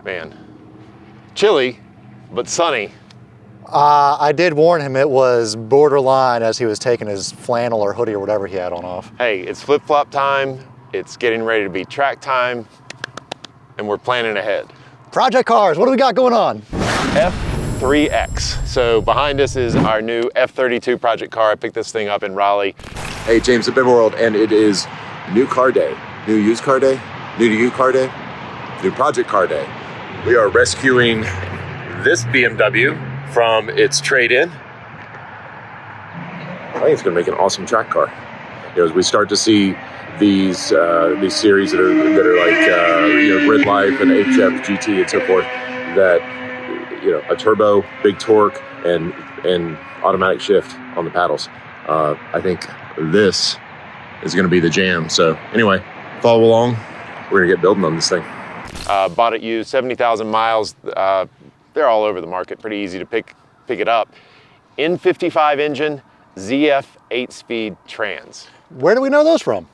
Man, chilly, but sunny. I did warn him it was borderline as he was taking his flannel or hoodie or whatever he had on off. Hey, it's flip-flop time. It's getting ready to be track time, and we're planning ahead. Project cars, what do we got going on? F3X. So behind us is our new F32 project car. I picked this thing up in Raleigh. Hey, James at BimmerWorld, and it is new car day, new used car day, new to you car day, new project car day. We are rescuing this BMW from its trade-in. I think it's going to make an awesome track car. You know, as we start to see these series that are like Grid Life and HF GT and so forth, that a turbo, big torque, and automatic shift on the paddles. I think this is going to be the jam. So anyway, follow along. We're going to get building on this thing. Bought it used, 70,000 miles. They're all over the market, pretty easy to pick it up. N55 engine, ZF 8-speed trans. Where do we know those from?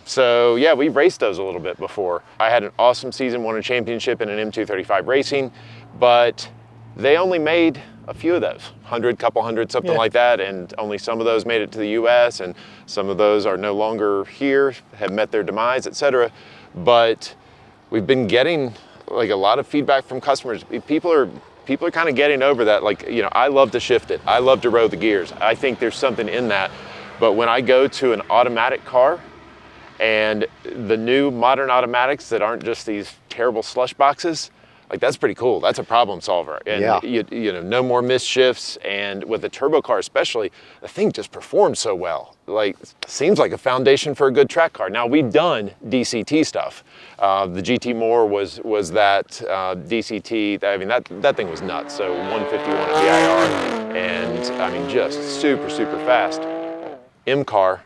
So yeah, we've raced those a little bit before. I had an awesome season, won a championship in an M235 racing, but they only made a few of those, couple hundred, something like that, and only some of those made it to the US, and some of those are no longer here, have met their demise, etc. But we've been getting like a lot of feedback from customers. People are kind of getting over that. Like, I love to shift it. I love to row the gears. I think there's something in that. But when I go to an automatic car, and the new modern automatics that aren't just these terrible slush boxes, like, that's pretty cool. That's a problem solver. And no more missed shifts. And with a turbo car especially, the thing just performs so well. Like, seems like a foundation for a good track car. Now, we've done DCT stuff. The GTMore was that DCT. I mean, that thing was nuts. So 151 at VIR, and I mean, just super, super fast. M car,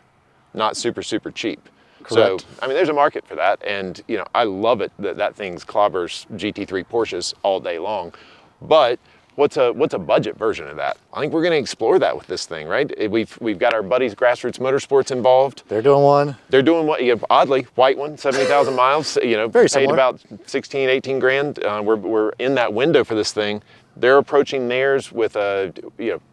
not super, super cheap. Correct. So, I mean, there's a market for that, and I love it that thing's clobbers GT3 Porsches all day long. But what's a budget version of that? I think we're going to explore that with this thing, right? We've got our buddies Grassroots Motorsports involved. They're doing one. They're doing what? Oddly, white one, 70,000 miles. Very paid similar. about 16, 18 grand. We're in that window for this thing. They're approaching theirs with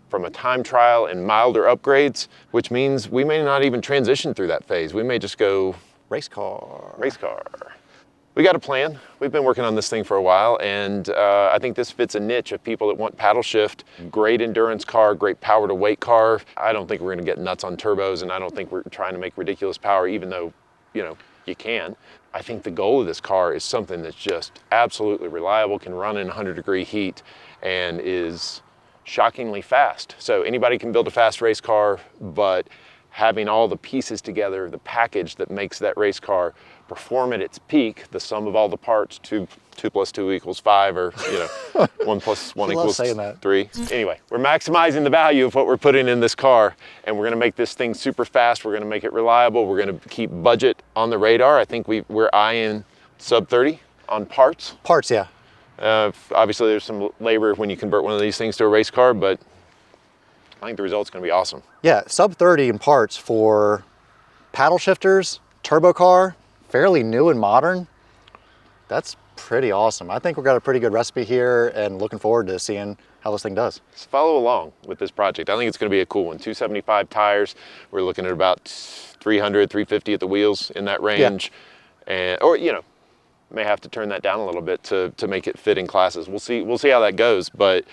from a time trial and milder upgrades, which means we may not even transition through that phase. We may just go Race car. We got a plan. We've been working on this thing for a while, and I think this fits a niche of people that want paddle shift, great endurance car, great power to weight car. I don't think we're gonna get nuts on turbos, and I don't think we're trying to make ridiculous power, even though, you can. I think the goal of this car is something that's just absolutely reliable, can run in 100-degree heat, and is shockingly fast. So anybody can build a fast race car, but having all the pieces together, the package that makes that race car perform at its peak, the sum of all the parts, 2 + 2 = 5, or 1 + 1 = 3. Anyway, we're maximizing the value of what we're putting in this car, and we're gonna make this thing super fast. We're gonna make it reliable. We're gonna keep budget on the radar. I think we're eyeing sub 30 on parts. Parts, yeah. Obviously, there's some labor when you convert one of these things to a race car, but I think the result's going to be awesome. Yeah, sub 30 in parts for paddle shifters, turbo car, fairly new and modern. That's pretty awesome. I think we've got a pretty good recipe here, and looking forward to seeing how this thing does. Just follow along with this project. I think it's going to be a cool one. 275 tires. We're looking at about 300, 350 at the wheels, in that range. Yeah. Or may have to turn that down a little bit to make it fit in classes. We'll see how that goes. But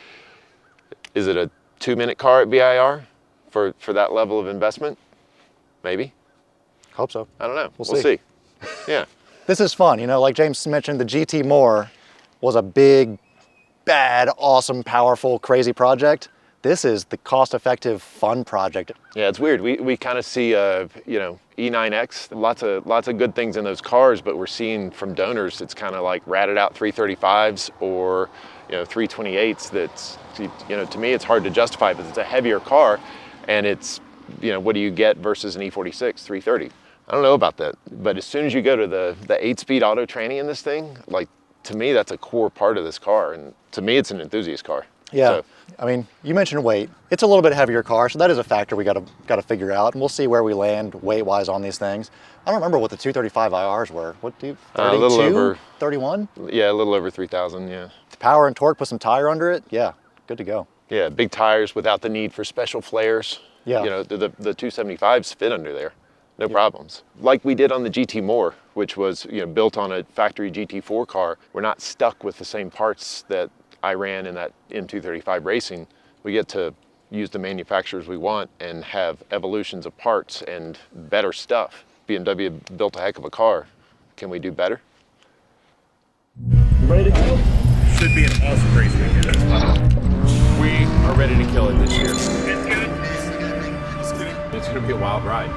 is it a 2-minute car at VIR for that level of investment? Maybe. Hope so. I don't know. We'll see. Yeah. This is fun. Like James mentioned, the GTMore was a big, bad, awesome, powerful, crazy project. This is the cost-effective, fun project. Yeah, it's weird. We kind of see, E9X, lots of good things in those cars, but we're seeing from donors, it's kind of like ratted out 335s or 328s. That's, to me, it's hard to justify because it's a heavier car, and it's, what do you get versus an E46 330? I don't know about that, but as soon as you go to the 8-speed auto tranny in this thing, like, to me, that's a core part of this car, and to me, it's an enthusiast car. Yeah. So, I mean, you mentioned weight. It's a little bit heavier car, so that is a factor we got to figure out, and we'll see where we land weight-wise on these things. I don't remember what the 235 IRs were. What do you, 32? a little over 31? yeah, a little over 3,000, yeah. The power and torque, put some tire under it, yeah, good to go. Yeah, big tires without the need for special flares. Yeah. You know, the 275s fit under there, no problems. Like we did on the GTMore, which was, you know, built on a factory GT4 car. We're not stuck with the same parts that I ran in that M235 racing. We get to use the manufacturers we want and have evolutions of parts and better stuff. BMW built a heck of a car. Can we do better? Ready to go? Should be an awesome race weekend. We are ready to kill it this year. It's good. It's going to be a wild ride.